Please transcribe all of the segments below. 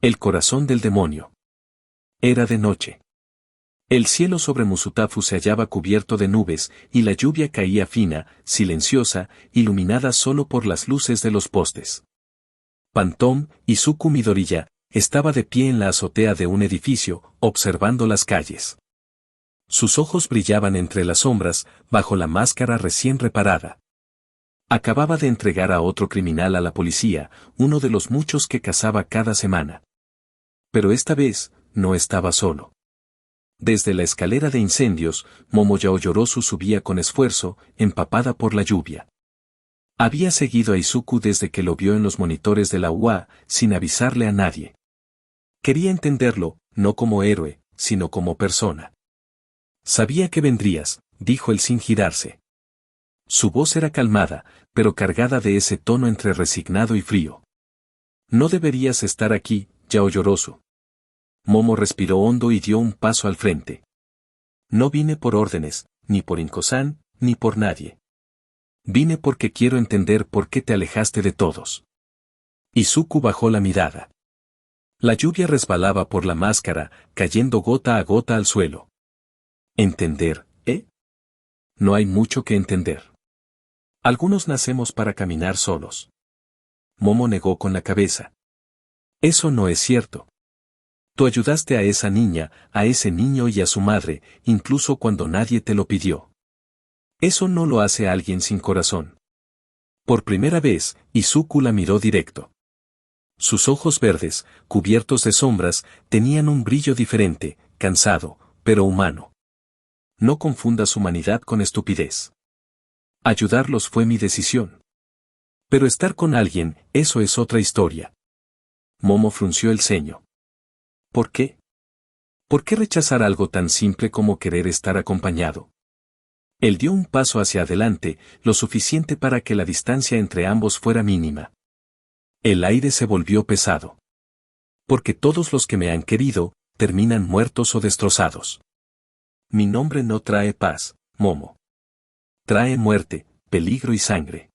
El corazón del demonio. Era de noche. El cielo sobre Musutafu se hallaba cubierto de nubes, y la lluvia caía fina, silenciosa, iluminada solo por las luces de los postes. Pantom, Izuku Midoriya, estaba de pie en la azotea de un edificio, observando las calles. Sus ojos brillaban entre las sombras, bajo la máscara recién reparada. Acababa de entregar a otro criminal a la policía, uno de los muchos que cazaba cada semana. Pero esta vez, no estaba solo. Desde la escalera de incendios, Momo Yaoyorozu subía con esfuerzo, empapada por la lluvia. Había seguido a Izuku desde que lo vio en los monitores de la UA, sin avisarle a nadie. Quería entenderlo, no como héroe, sino como persona. Sabía que vendrías, dijo él sin girarse. Su voz era calmada, pero cargada de ese tono entre resignado y frío. No deberías estar aquí, Yaoyorozu. Momo respiró hondo y dio un paso al frente. No vine por órdenes, ni por Inko-san, ni por nadie. Vine porque quiero entender por qué te alejaste de todos. Izuku bajó la mirada. La lluvia resbalaba por la máscara, cayendo gota a gota al suelo. ¿Entender, eh? No hay mucho que entender. Algunos nacemos para caminar solos. Momo negó con la cabeza. Eso no es cierto. Tú ayudaste a esa niña, a ese niño y a su madre, incluso cuando nadie te lo pidió. Eso no lo hace alguien sin corazón. Por primera vez, Izuku la miró directo. Sus ojos verdes, cubiertos de sombras, tenían un brillo diferente, cansado, pero humano. No confundas humanidad con estupidez. Ayudarlos fue mi decisión. Pero estar con alguien, eso es otra historia. Momo frunció el ceño. ¿Por qué? ¿Por qué rechazar algo tan simple como querer estar acompañado? Él dio un paso hacia adelante, lo suficiente para que la distancia entre ambos fuera mínima. El aire se volvió pesado. Porque todos los que me han querido, terminan muertos o destrozados. Mi nombre no trae paz, Momo. Trae muerte, peligro y sangre.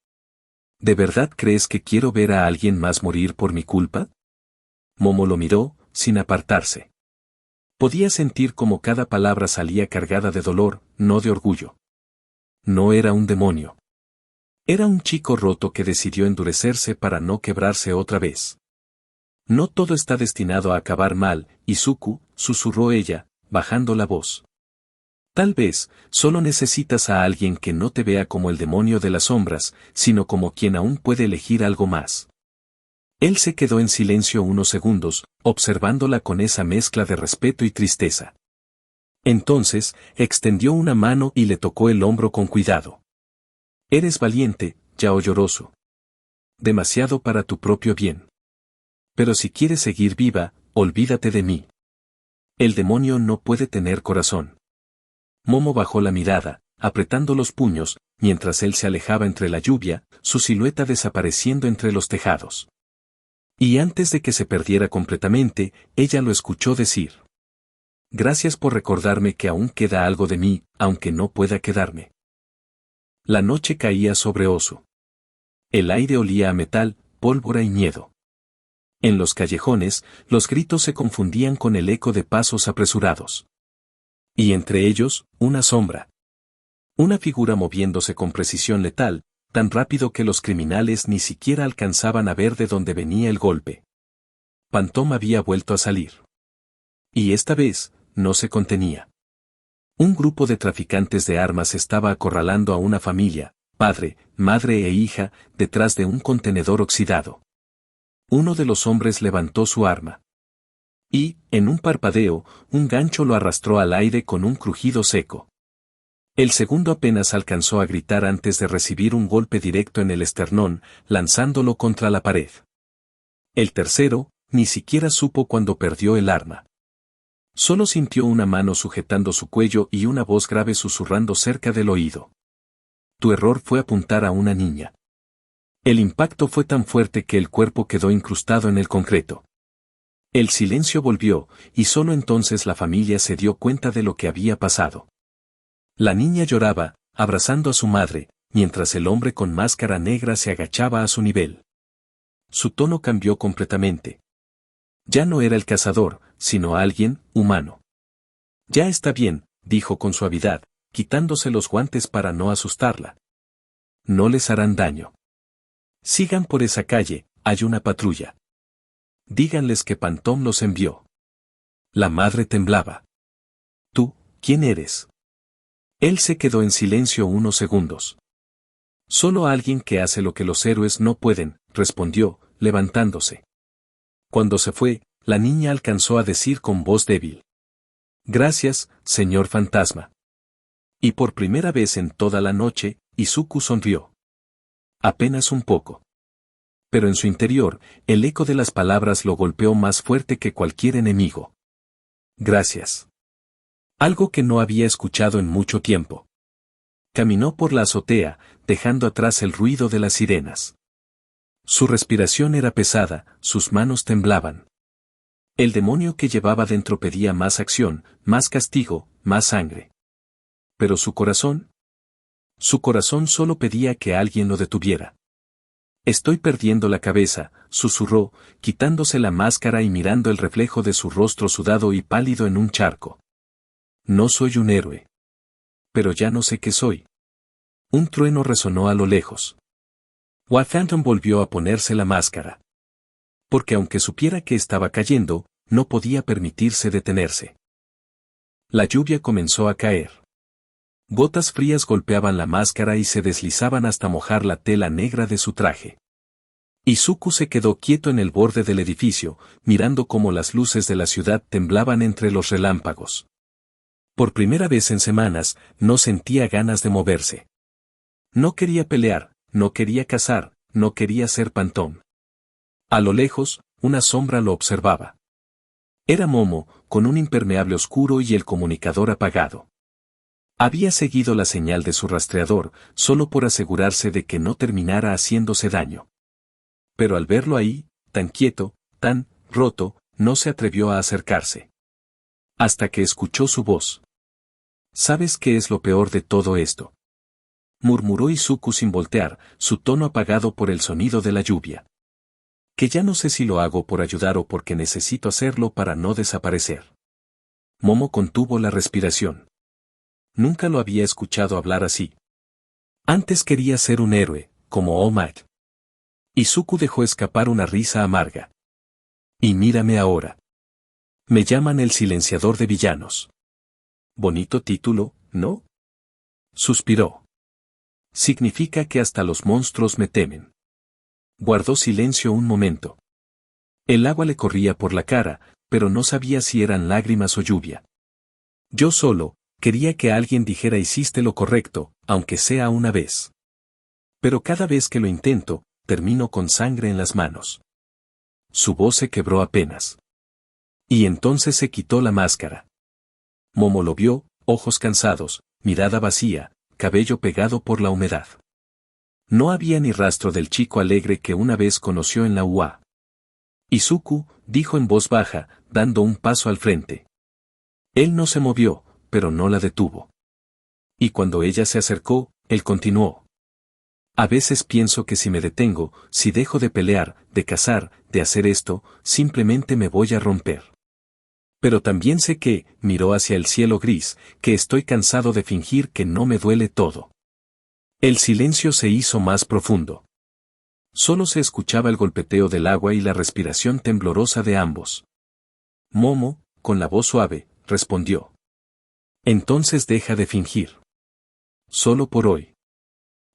¿De verdad crees que quiero ver a alguien más morir por mi culpa? Momo lo miró, sin apartarse. Podía sentir cómo cada palabra salía cargada de dolor, no de orgullo. No era un demonio. Era un chico roto que decidió endurecerse para no quebrarse otra vez. No todo está destinado a acabar mal, Izuku, susurró ella, bajando la voz. Tal vez, solo necesitas a alguien que no te vea como el demonio de las sombras, sino como quien aún puede elegir algo más. Él se quedó en silencio unos segundos, observándola con esa mezcla de respeto y tristeza. Entonces, extendió una mano y le tocó el hombro con cuidado. Eres valiente, Yaoyorozu. Demasiado para tu propio bien. Pero si quieres seguir viva, olvídate de mí. El demonio no puede tener corazón. Momo bajó la mirada, apretando los puños, mientras él se alejaba entre la lluvia, su silueta desapareciendo entre los tejados. Y antes de que se perdiera completamente, ella lo escuchó decir. Gracias por recordarme que aún queda algo de mí, aunque no pueda quedarme. La noche caía sobre Osu. El aire olía a metal, pólvora y miedo. En los callejones, los gritos se confundían con el eco de pasos apresurados. Y entre ellos, una sombra. Una figura moviéndose con precisión letal, tan rápido que los criminales ni siquiera alcanzaban a ver de dónde venía el golpe. Pantom había vuelto a salir. Y esta vez, no se contenía. Un grupo de traficantes de armas estaba acorralando a una familia, padre, madre e hija, detrás de un contenedor oxidado. Uno de los hombres levantó su arma. Y, en un parpadeo, un gancho lo arrastró al aire con un crujido seco. El segundo apenas alcanzó a gritar antes de recibir un golpe directo en el esternón, lanzándolo contra la pared. El tercero, ni siquiera supo cuándo perdió el arma. Solo sintió una mano sujetando su cuello y una voz grave susurrando cerca del oído. Tu error fue apuntar a una niña. El impacto fue tan fuerte que el cuerpo quedó incrustado en el concreto. El silencio volvió, y solo entonces la familia se dio cuenta de lo que había pasado. La niña lloraba, abrazando a su madre, mientras el hombre con máscara negra se agachaba a su nivel. Su tono cambió completamente. Ya no era el cazador, sino alguien, humano. Ya está bien, dijo con suavidad, quitándose los guantes para no asustarla. No les harán daño. Sigan por esa calle, hay una patrulla. Díganles que Pantón los envió. La madre temblaba. ¿Tú, quién eres? Él se quedó en silencio unos segundos. Solo alguien que hace lo que los héroes no pueden, respondió, levantándose. Cuando se fue, la niña alcanzó a decir con voz débil. Gracias, señor fantasma. Y por primera vez en toda la noche, Izuku sonrió. Apenas un poco. Pero en su interior, el eco de las palabras lo golpeó más fuerte que cualquier enemigo. Gracias. Algo que no había escuchado en mucho tiempo. Caminó por la azotea, dejando atrás el ruido de las sirenas. Su respiración era pesada, sus manos temblaban. El demonio que llevaba dentro pedía más acción, más castigo, más sangre. Pero su corazón solo pedía que alguien lo detuviera. Estoy perdiendo la cabeza, susurró, quitándose la máscara y mirando el reflejo de su rostro sudado y pálido en un charco. No soy un héroe. Pero ya no sé qué soy. Un trueno resonó a lo lejos. Phantom volvió a ponerse la máscara. Porque aunque supiera que estaba cayendo, no podía permitirse detenerse. La lluvia comenzó a caer. Gotas frías golpeaban la máscara y se deslizaban hasta mojar la tela negra de su traje. Izuku se quedó quieto en el borde del edificio, mirando cómo las luces de la ciudad temblaban entre los relámpagos. Por primera vez en semanas, no sentía ganas de moverse. No quería pelear, no quería cazar, no quería ser Pantón. A lo lejos, una sombra lo observaba. Era Momo, con un impermeable oscuro y el comunicador apagado. Había seguido la señal de su rastreador, solo por asegurarse de que no terminara haciéndose daño. Pero al verlo ahí, tan quieto, tan roto, no se atrevió a acercarse. Hasta que escuchó su voz. ¿Sabes qué es lo peor de todo esto?, murmuró Izuku sin voltear, su tono apagado por el sonido de la lluvia. Que ya no sé si lo hago por ayudar o porque necesito hacerlo para no desaparecer. Momo contuvo la respiración. Nunca lo había escuchado hablar así. Antes quería ser un héroe, como All Might. Izuku dejó escapar una risa amarga. Y mírame ahora. Me llaman el silenciador de villanos. Bonito título, ¿no? Suspiró. Significa que hasta los monstruos me temen. Guardó silencio un momento. El agua le corría por la cara, pero no sabía si eran lágrimas o lluvia. Yo solo quería que alguien dijera hiciste lo correcto, aunque sea una vez. Pero cada vez que lo intento, termino con sangre en las manos. Su voz se quebró apenas. Y entonces se quitó la máscara. Momo lo vio, ojos cansados, mirada vacía, cabello pegado por la humedad. No había ni rastro del chico alegre que una vez conoció en la UA. Izuku, dijo en voz baja, dando un paso al frente. Él no se movió, pero no la detuvo. Y cuando ella se acercó, él continuó. A veces pienso que si me detengo, si dejo de pelear, de cazar, de hacer esto, simplemente me voy a romper. Pero también sé que, miró hacia el cielo gris, que estoy cansado de fingir que no me duele todo. El silencio se hizo más profundo. Solo se escuchaba el golpeteo del agua y la respiración temblorosa de ambos. Momo, con la voz suave, respondió. Entonces deja de fingir. Solo por hoy.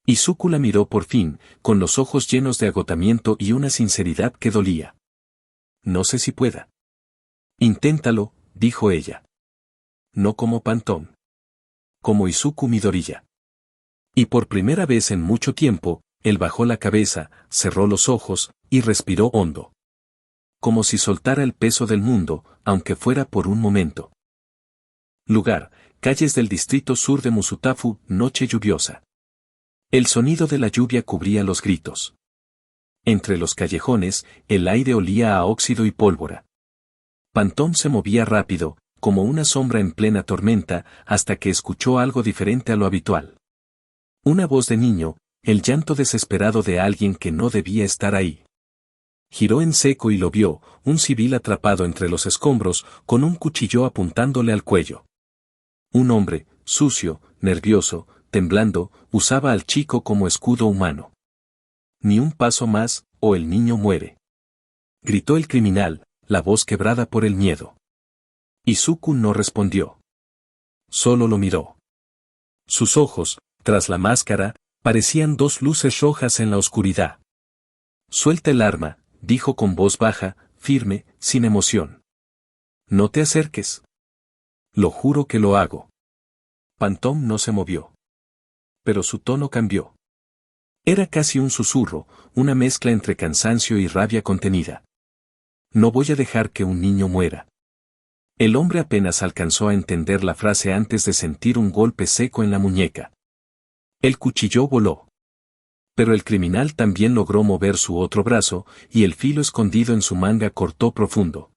Izuku la miró por fin, con los ojos llenos de agotamiento y una sinceridad que dolía. No sé si pueda. Inténtalo, dijo ella. No como Pantón. Como Izuku Midoriya. Y por primera vez en mucho tiempo, él bajó la cabeza, cerró los ojos, y respiró hondo. Como si soltara el peso del mundo, aunque fuera por un momento. Lugar, calles del distrito sur de Musutafu, noche lluviosa. El sonido de la lluvia cubría los gritos. Entre los callejones, el aire olía a óxido y pólvora. Pantón se movía rápido, como una sombra en plena tormenta, hasta que escuchó algo diferente a lo habitual. Una voz de niño, el llanto desesperado de alguien que no debía estar ahí. Giró en seco y lo vio, un civil atrapado entre los escombros, con un cuchillo apuntándole al cuello. Un hombre, sucio, nervioso, temblando, usaba al chico como escudo humano. Ni un paso más, o el niño muere. Gritó el criminal, la voz quebrada por el miedo. Izuku no respondió. Solo lo miró. Sus ojos, tras la máscara, parecían dos luces rojas en la oscuridad. Suelta el arma, dijo con voz baja, firme, sin emoción. No te acerques. Lo juro que lo hago. Pantom no se movió. Pero su tono cambió. Era casi un susurro, una mezcla entre cansancio y rabia contenida. No voy a dejar que un niño muera. El hombre apenas alcanzó a entender la frase antes de sentir un golpe seco en la muñeca. El cuchillo voló. Pero el criminal también logró mover su otro brazo, y el filo escondido en su manga cortó profundo.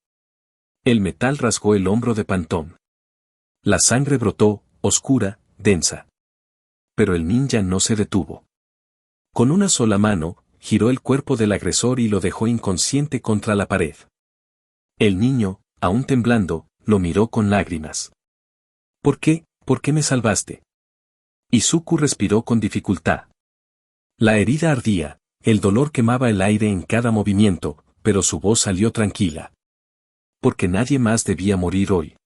El metal rasgó el hombro de Pantom. La sangre brotó, oscura, densa. Pero el ninja no se detuvo. Con una sola mano, giró el cuerpo del agresor y lo dejó inconsciente contra la pared. El niño, aún temblando, lo miró con lágrimas. ¿Por qué? ¿Por qué me salvaste? Izuku respiró con dificultad. La herida ardía, el dolor quemaba el aire en cada movimiento, pero su voz salió tranquila. Porque nadie más debía morir hoy.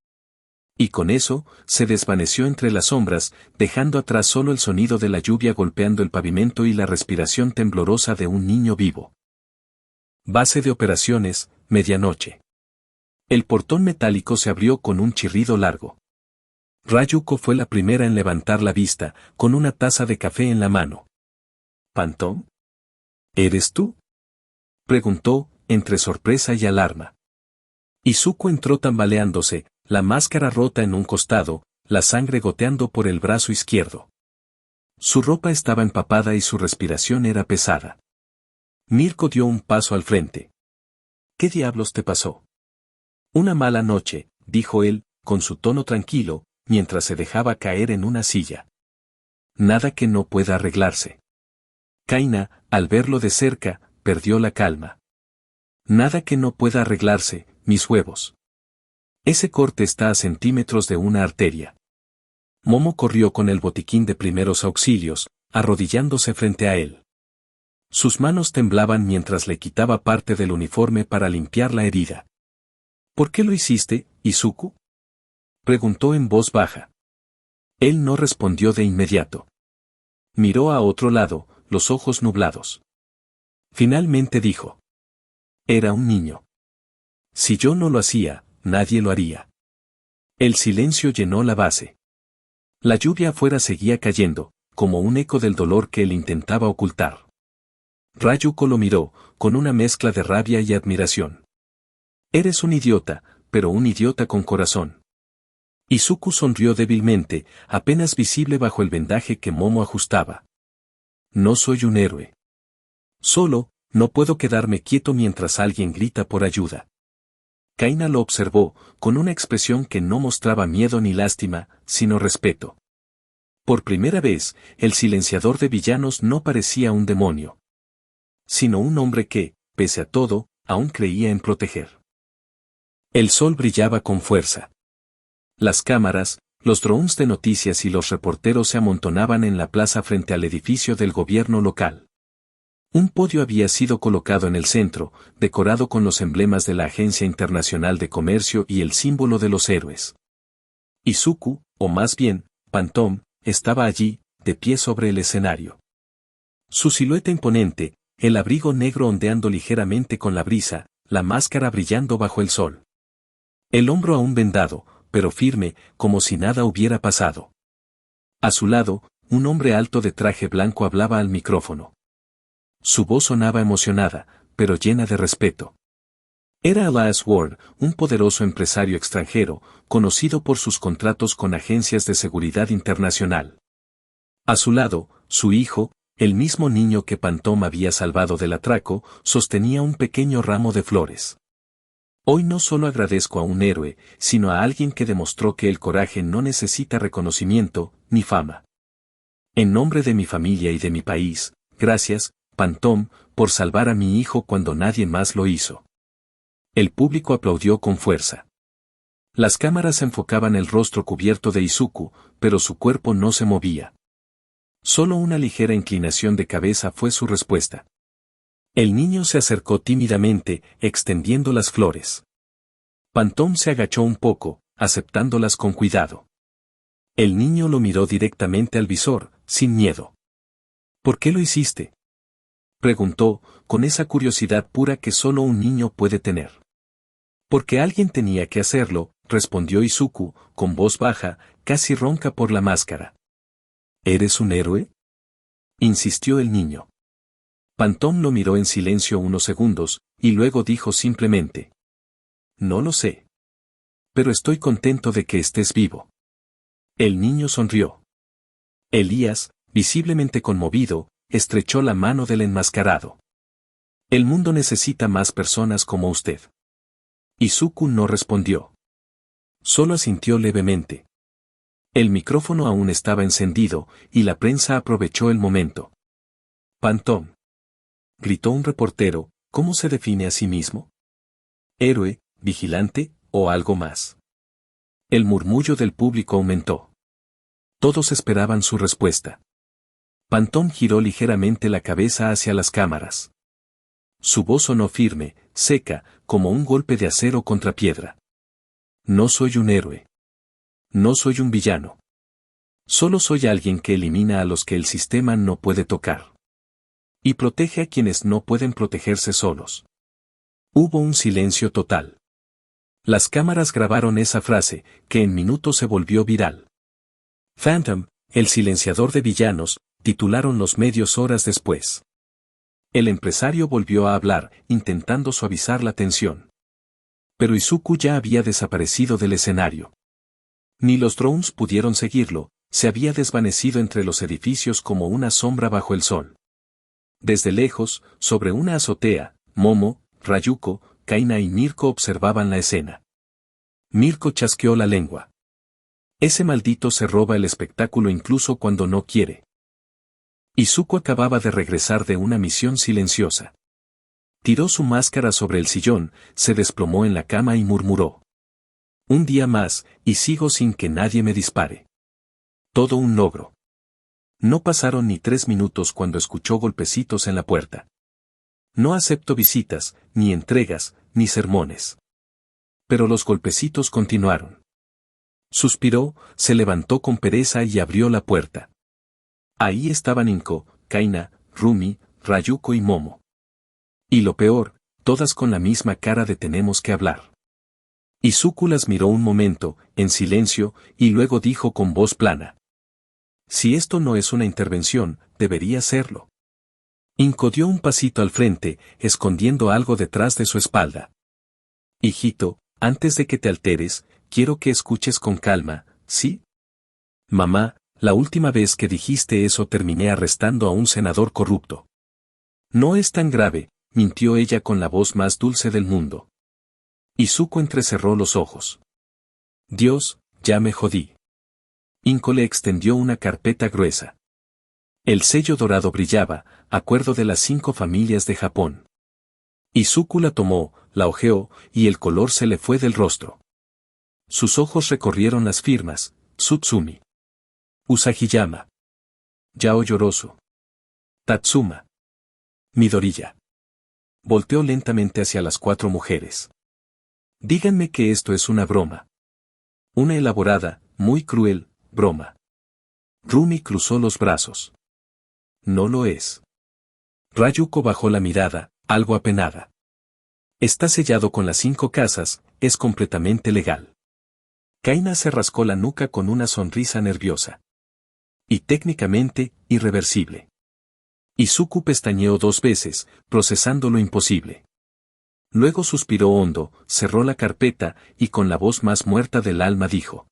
Y con eso, se desvaneció entre las sombras, dejando atrás solo el sonido de la lluvia golpeando el pavimento y la respiración temblorosa de un niño vivo. Base de operaciones, medianoche. El portón metálico se abrió con un chirrido largo. Rayuko fue la primera en levantar la vista, con una taza de café en la mano. ¿Pantom? ¿Eres tú? Preguntó, entre sorpresa y alarma. Izuku entró tambaleándose, la máscara rota en un costado, la sangre goteando por el brazo izquierdo. Su ropa estaba empapada y su respiración era pesada. Mirko dio un paso al frente. ¿Qué diablos te pasó? Una mala noche, dijo él, con su tono tranquilo, mientras se dejaba caer en una silla. Nada que no pueda arreglarse. Kaina, al verlo de cerca, perdió la calma. Nada que no pueda arreglarse, mis huevos. Ese corte está a centímetros de una arteria. Momo corrió con el botiquín de primeros auxilios, arrodillándose frente a él. Sus manos temblaban mientras le quitaba parte del uniforme para limpiar la herida. ¿Por qué lo hiciste, Izuku? Preguntó en voz baja. Él no respondió de inmediato. Miró a otro lado, los ojos nublados. Finalmente dijo. Era un niño. Si yo no lo hacía, nadie lo haría. El silencio llenó la base. La lluvia afuera seguía cayendo, como un eco del dolor que él intentaba ocultar. Rayuko lo miró, con una mezcla de rabia y admiración. Eres un idiota, pero un idiota con corazón. Izuku sonrió débilmente, apenas visible bajo el vendaje que Momo ajustaba. No soy un héroe. Solo, no puedo quedarme quieto mientras alguien grita por ayuda. Kaina lo observó, con una expresión que no mostraba miedo ni lástima, sino respeto. Por primera vez, el silenciador de villanos no parecía un demonio, sino un hombre que, pese a todo, aún creía en proteger. El sol brillaba con fuerza. Las cámaras, los drones de noticias y los reporteros se amontonaban en la plaza frente al edificio del gobierno local. Un podio había sido colocado en el centro, decorado con los emblemas de la Agencia Internacional de Comercio y el símbolo de los héroes. Izuku, o más bien, Pantom, estaba allí, de pie sobre el escenario. Su silueta imponente, el abrigo negro ondeando ligeramente con la brisa, la máscara brillando bajo el sol. El hombro aún vendado, pero firme, como si nada hubiera pasado. A su lado, un hombre alto de traje blanco hablaba al micrófono. Su voz sonaba emocionada, pero llena de respeto. Era Elias Ward, un poderoso empresario extranjero, conocido por sus contratos con agencias de seguridad internacional. A su lado, su hijo, el mismo niño que Pantom había salvado del atraco, sostenía un pequeño ramo de flores. Hoy no solo agradezco a un héroe, sino a alguien que demostró que el coraje no necesita reconocimiento, ni fama. En nombre de mi familia y de mi país, gracias, Pantom, por salvar a mi hijo cuando nadie más lo hizo. El público aplaudió con fuerza. Las cámaras enfocaban el rostro cubierto de Izuku, pero su cuerpo no se movía. Solo una ligera inclinación de cabeza fue su respuesta. El niño se acercó tímidamente, extendiendo las flores. Pantón se agachó un poco, aceptándolas con cuidado. El niño lo miró directamente al visor, sin miedo. ¿Por qué lo hiciste?, preguntó, con esa curiosidad pura que solo un niño puede tener. Porque alguien tenía que hacerlo, respondió Izuku, con voz baja, casi ronca por la máscara. ¿Eres un héroe?, insistió el niño. Pantón lo miró en silencio unos segundos, y luego dijo simplemente: no lo sé. Pero estoy contento de que estés vivo. El niño sonrió. Elías, visiblemente conmovido, estrechó la mano del enmascarado. El mundo necesita más personas como usted. Izuku no respondió. Solo asintió levemente. El micrófono aún estaba encendido, y la prensa aprovechó el momento. Pantón, gritó un reportero, ¿cómo se define a sí mismo? ¿Héroe, vigilante, o algo más? El murmullo del público aumentó. Todos esperaban su respuesta. Pantón giró ligeramente la cabeza hacia las cámaras. Su voz sonó firme, seca, como un golpe de acero contra piedra. No soy un héroe. No soy un villano. Solo soy alguien que elimina a los que el sistema no puede tocar. Y protege a quienes no pueden protegerse solos. Hubo un silencio total. Las cámaras grabaron esa frase, que en minutos se volvió viral. Phantom, el silenciador de villanos, titularon los medios horas después. El empresario volvió a hablar, intentando suavizar la tensión. Pero Izuku ya había desaparecido del escenario. Ni los drones pudieron seguirlo, se había desvanecido entre los edificios como una sombra bajo el sol. Desde lejos, sobre una azotea, Momo, Rayuko, Kaina y Mirko observaban la escena. Mirko chasqueó la lengua. Ese maldito se roba el espectáculo incluso cuando no quiere. Izuku acababa de regresar de una misión silenciosa. Tiró su máscara sobre el sillón, se desplomó en la cama y murmuró: un día más, y sigo sin que nadie me dispare. Todo un logro. No pasaron ni 3 minutos cuando escuchó golpecitos en la puerta. No acepto visitas, ni entregas, ni sermones. Pero los golpecitos continuaron. Suspiró, se levantó con pereza y abrió la puerta. Ahí estaban Inko, Kaina, Rumi, Rayuko y Momo. Y lo peor, todas con la misma cara de tenemos que hablar. Izuku las miró un momento, en silencio, y luego dijo con voz plana: si esto no es una intervención, debería serlo. Inko dio un pasito al frente, escondiendo algo detrás de su espalda. Hijito, antes de que te alteres, quiero que escuches con calma, ¿sí? Mamá, la última vez que dijiste eso terminé arrestando a un senador corrupto. No es tan grave, mintió ella con la voz más dulce del mundo. Izuku entrecerró los ojos. Dios, ya me jodí. Inko le extendió una carpeta gruesa. El sello dorado brillaba, acuerdo de las 5 familias de Japón. Izuku la tomó, la hojeó, y el color se le fue del rostro. Sus ojos recorrieron las firmas: Tsutsumi, Usagiyama, Yao Yorosu, Tatsuma, Midoriya. Volteó lentamente hacia las 4 mujeres. Díganme que esto es una broma. Una elaborada, muy cruel, broma. Rumi cruzó los brazos. No lo es. Rayuko bajó la mirada, algo apenada. Está sellado con las 5 casas, es completamente legal. Kaina se rascó la nuca con una sonrisa nerviosa. Y técnicamente, irreversible. Izuku pestañeó 2 veces, procesando lo imposible. Luego suspiró hondo, cerró la carpeta, y con la voz más muerta del alma dijo: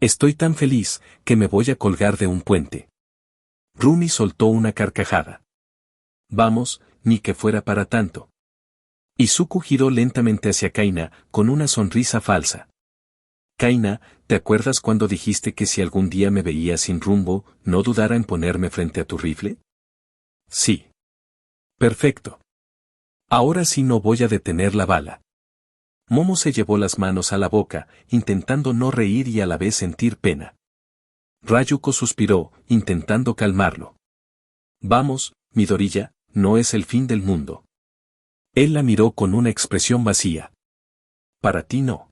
estoy tan feliz, que me voy a colgar de un puente. Rumi soltó una carcajada. Vamos, ni que fuera para tanto. Izuku giró lentamente hacia Kaina, con una sonrisa falsa. Kaina, ¿te acuerdas cuando dijiste que si algún día me veía sin rumbo, no dudara en ponerme frente a tu rifle? Sí. Perfecto. Ahora sí no voy a detener la bala. Momo se llevó las manos a la boca, intentando no reír y a la vez sentir pena. Rayuko suspiró, intentando calmarlo. Vamos, Midoriya, no es el fin del mundo. Él la miró con una expresión vacía. Para ti no.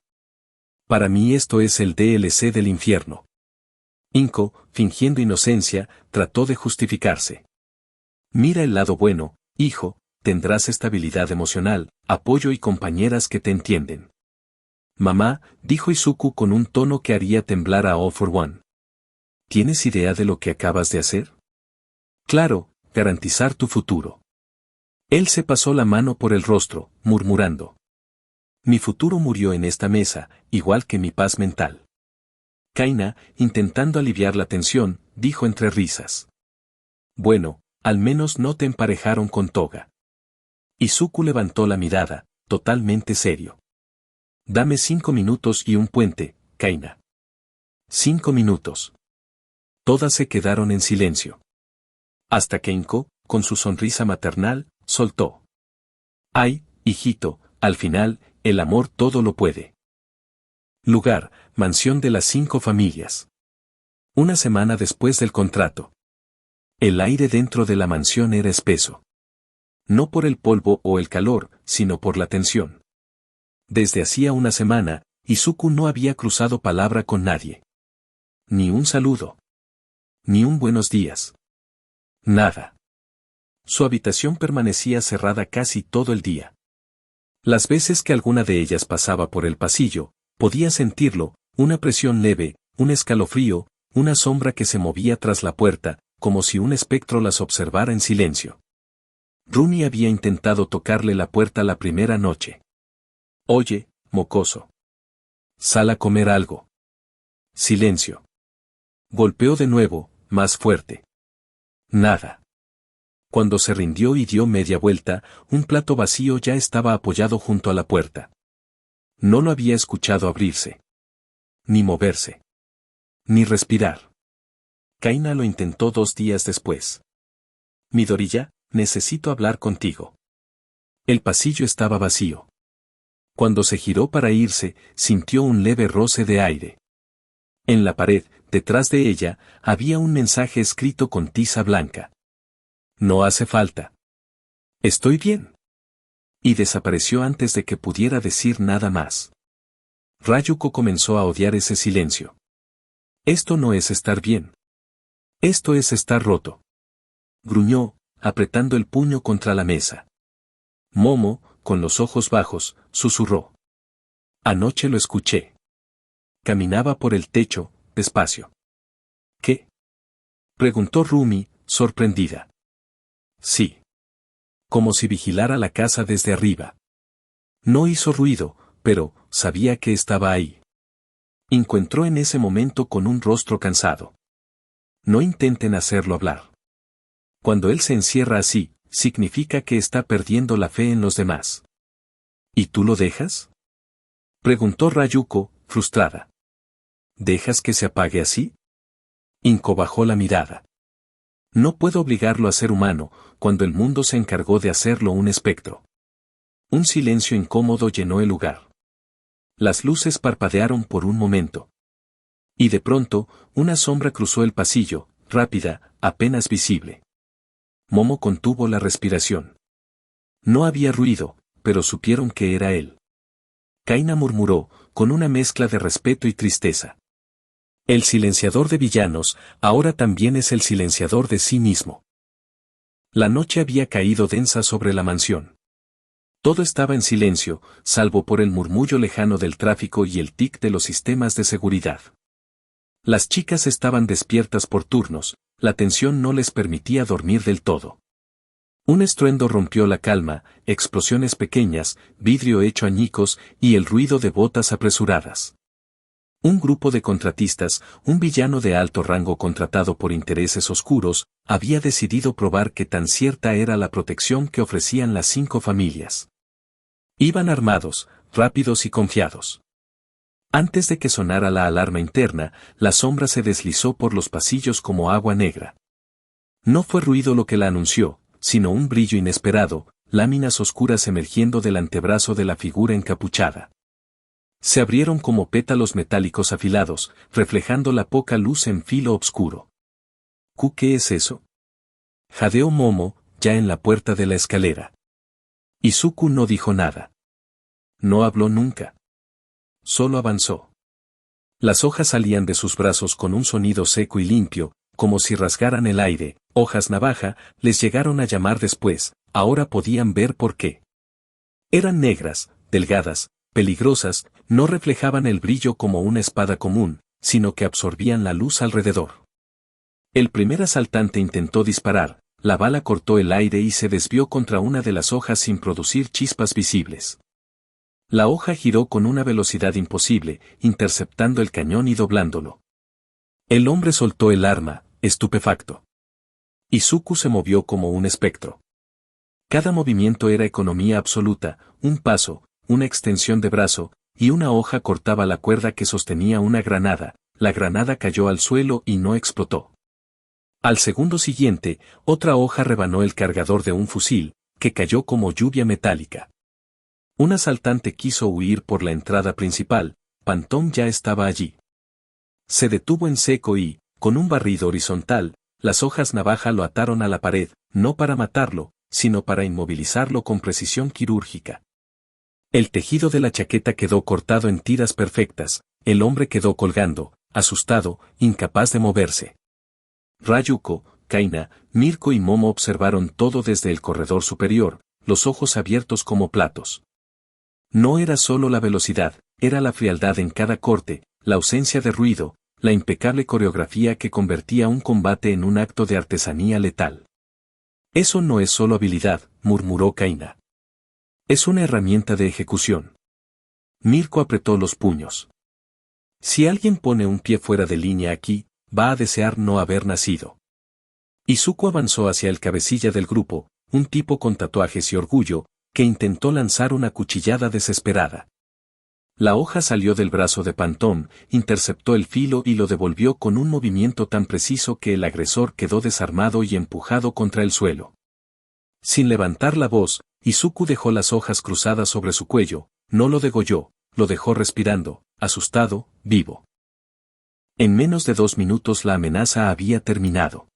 Para mí esto es el DLC del infierno. Inko, fingiendo inocencia, trató de justificarse. Mira el lado bueno, hijo, tendrás estabilidad emocional, apoyo y compañeras que te entienden. Mamá, dijo Izuku con un tono que haría temblar a All for One. ¿Tienes idea de lo que acabas de hacer? Claro, garantizar tu futuro. Él se pasó la mano por el rostro, murmurando. Mi futuro murió en esta mesa, igual que mi paz mental. Kaina, intentando aliviar la tensión, dijo entre risas. Bueno, al menos no te emparejaron con Toga. Izuku levantó la mirada, totalmente serio. Dame 5 minutos y un puente, Kaina. 5 minutos. Todas se quedaron en silencio. Hasta que Inko, con su sonrisa maternal, soltó. Ay, hijito, al final, el amor todo lo puede. Lugar, mansión de las 5 familias. Una semana después del contrato. El aire dentro de la mansión era espeso. No por el polvo o el calor, sino por la tensión. Desde hacía una semana, Izuku no había cruzado palabra con nadie. Ni un saludo. Ni un buenos días. Nada. Su habitación permanecía cerrada casi todo el día. Las veces que alguna de ellas pasaba por el pasillo, podía sentirlo, una presión leve, un escalofrío, una sombra que se movía tras la puerta, como si un espectro las observara en silencio. Rumi había intentado tocarle la puerta la primera noche. Oye, mocoso. Sal a comer algo. Silencio. Golpeó de nuevo, más fuerte. Nada. Cuando se rindió y dio media vuelta, un plato vacío ya estaba apoyado junto a la puerta. No lo había escuchado abrirse. Ni moverse. Ni respirar. Kaina lo intentó 2 días después. Midoriya, necesito hablar contigo. El pasillo estaba vacío. Cuando se giró para irse, sintió un leve roce de aire. En la pared, detrás de ella, había un mensaje escrito con tiza blanca. No hace falta. Estoy bien. Y desapareció antes de que pudiera decir nada más. Rayuko comenzó a odiar ese silencio. Esto no es estar bien. Esto es estar roto. Gruñó, apretando el puño contra la mesa. Momo, con los ojos bajos, susurró. Anoche lo escuché. Caminaba por el techo, despacio. ¿Qué? Preguntó Rumi, sorprendida. Sí. Como si vigilara la casa desde arriba. No hizo ruido, pero sabía que estaba ahí. Encontró en ese momento con un rostro cansado. No intenten hacerlo hablar. Cuando él se encierra así, significa que está perdiendo la fe en los demás. ¿Y tú lo dejas? Preguntó Rayuko, frustrada. ¿Dejas que se apague así? Inko bajó la mirada. No puedo obligarlo a ser humano, cuando el mundo se encargó de hacerlo un espectro. Un silencio incómodo llenó el lugar. Las luces parpadearon por un momento. Y de pronto, una sombra cruzó el pasillo, rápida, apenas visible. Momo contuvo la respiración. No había ruido, pero supieron que era él. Kaina murmuró, con una mezcla de respeto y tristeza. El silenciador de villanos, ahora también es el silenciador de sí mismo. La noche había caído densa sobre la mansión. Todo estaba en silencio, salvo por el murmullo lejano del tráfico y el tic de los sistemas de seguridad. Las chicas estaban despiertas por turnos, la tensión no les permitía dormir del todo. Un estruendo rompió la calma, explosiones pequeñas, vidrio hecho añicos y el ruido de botas apresuradas. Un grupo de contratistas, un villano de alto rango contratado por intereses oscuros, había decidido probar qué tan cierta era la protección que ofrecían las 5 familias. Iban armados, rápidos y confiados. Antes de que sonara la alarma interna, la sombra se deslizó por los pasillos como agua negra. No fue ruido lo que la anunció, sino un brillo inesperado, láminas oscuras emergiendo del antebrazo de la figura encapuchada. Se abrieron como pétalos metálicos afilados, reflejando la poca luz en filo oscuro. ¿Qué es eso? Jadeó Momo, ya en la puerta de la escalera. Izuku no dijo nada. No habló nunca. Solo avanzó. Las hojas salían de sus brazos con un sonido seco y limpio, como si rasgaran el aire. Hojas navaja, les llegaron a llamar después, ahora podían ver por qué. Eran negras, delgadas, peligrosas, no reflejaban el brillo como una espada común, sino que absorbían la luz alrededor. El primer asaltante intentó disparar, la bala cortó el aire y se desvió contra una de las hojas sin producir chispas visibles. La hoja giró con una velocidad imposible, interceptando el cañón y doblándolo. El hombre soltó el arma, estupefacto. Izuku se movió como un espectro. Cada movimiento era economía absoluta, un paso, una extensión de brazo, y una hoja cortaba la cuerda que sostenía una granada, la granada cayó al suelo y no explotó. Al segundo siguiente, otra hoja rebanó el cargador de un fusil, que cayó como lluvia metálica. Un asaltante quiso huir por la entrada principal, Pantón ya estaba allí. Se detuvo en seco y, con un barrido horizontal, las hojas navaja lo ataron a la pared, no para matarlo, sino para inmovilizarlo con precisión quirúrgica. El tejido de la chaqueta quedó cortado en tiras perfectas, el hombre quedó colgando, asustado, incapaz de moverse. Rayuko, Kaina, Mirko y Momo observaron todo desde el corredor superior, los ojos abiertos como platos. No era solo la velocidad, era la frialdad en cada corte, la ausencia de ruido, la impecable coreografía que convertía un combate en un acto de artesanía letal. Eso no es solo habilidad, murmuró Kaina. Es una herramienta de ejecución. Mirko apretó los puños. Si alguien pone un pie fuera de línea aquí, va a desear no haber nacido. Izuku avanzó hacia el cabecilla del grupo, un tipo con tatuajes y orgullo, que intentó lanzar una cuchillada desesperada. La hoja salió del brazo de Pantón, interceptó el filo y lo devolvió con un movimiento tan preciso que el agresor quedó desarmado y empujado contra el suelo. Sin levantar la voz, Izuku dejó las hojas cruzadas sobre su cuello, no lo degolló, lo dejó respirando, asustado, vivo. En menos de 2 minutos la amenaza había terminado.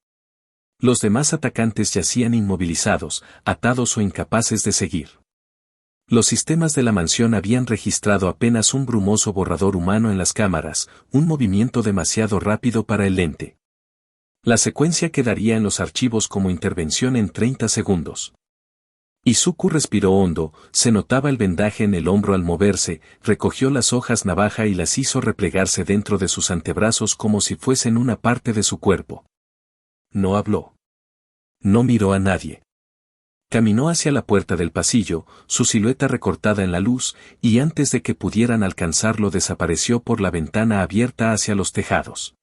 Los demás atacantes yacían inmovilizados, atados o incapaces de seguir. Los sistemas de la mansión habían registrado apenas un brumoso borrador humano en las cámaras, un movimiento demasiado rápido para el lente. La secuencia quedaría en los archivos como intervención en 30 segundos. Izuku respiró hondo, se notaba el vendaje en el hombro al moverse, recogió las hojas navaja y las hizo replegarse dentro de sus antebrazos como si fuesen una parte de su cuerpo. No habló. No miró a nadie. Caminó hacia la puerta del pasillo, su silueta recortada en la luz, y antes de que pudieran alcanzarlo desapareció por la ventana abierta hacia los tejados.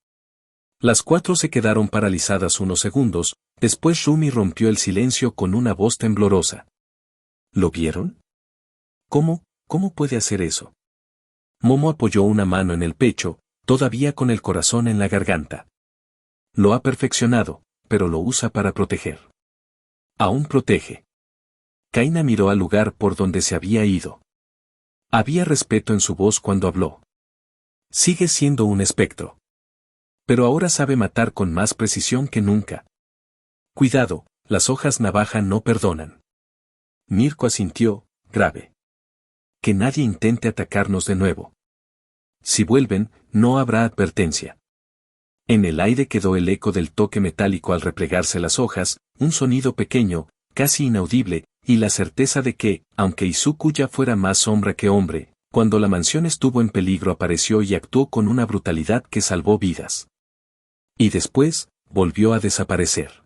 Las 4 se quedaron paralizadas unos segundos, después Rumi rompió el silencio con una voz temblorosa. ¿Lo vieron? ¿Cómo puede hacer eso? Momo apoyó una mano en el pecho, todavía con el corazón en la garganta. Lo ha perfeccionado, pero lo usa para proteger. Aún protege. Kaina miró al lugar por donde se había ido. Había respeto en su voz cuando habló. Sigue siendo un espectro. Pero ahora sabe matar con más precisión que nunca. Cuidado, las hojas navaja no perdonan. Mirko asintió, grave. Que nadie intente atacarnos de nuevo. Si vuelven, no habrá advertencia. En el aire quedó el eco del toque metálico al replegarse las hojas, un sonido pequeño, casi inaudible, y la certeza de que, aunque Izuku ya fuera más sombra que hombre, cuando la mansión estuvo en peligro apareció y actuó con una brutalidad que salvó vidas. Y después, volvió a desaparecer.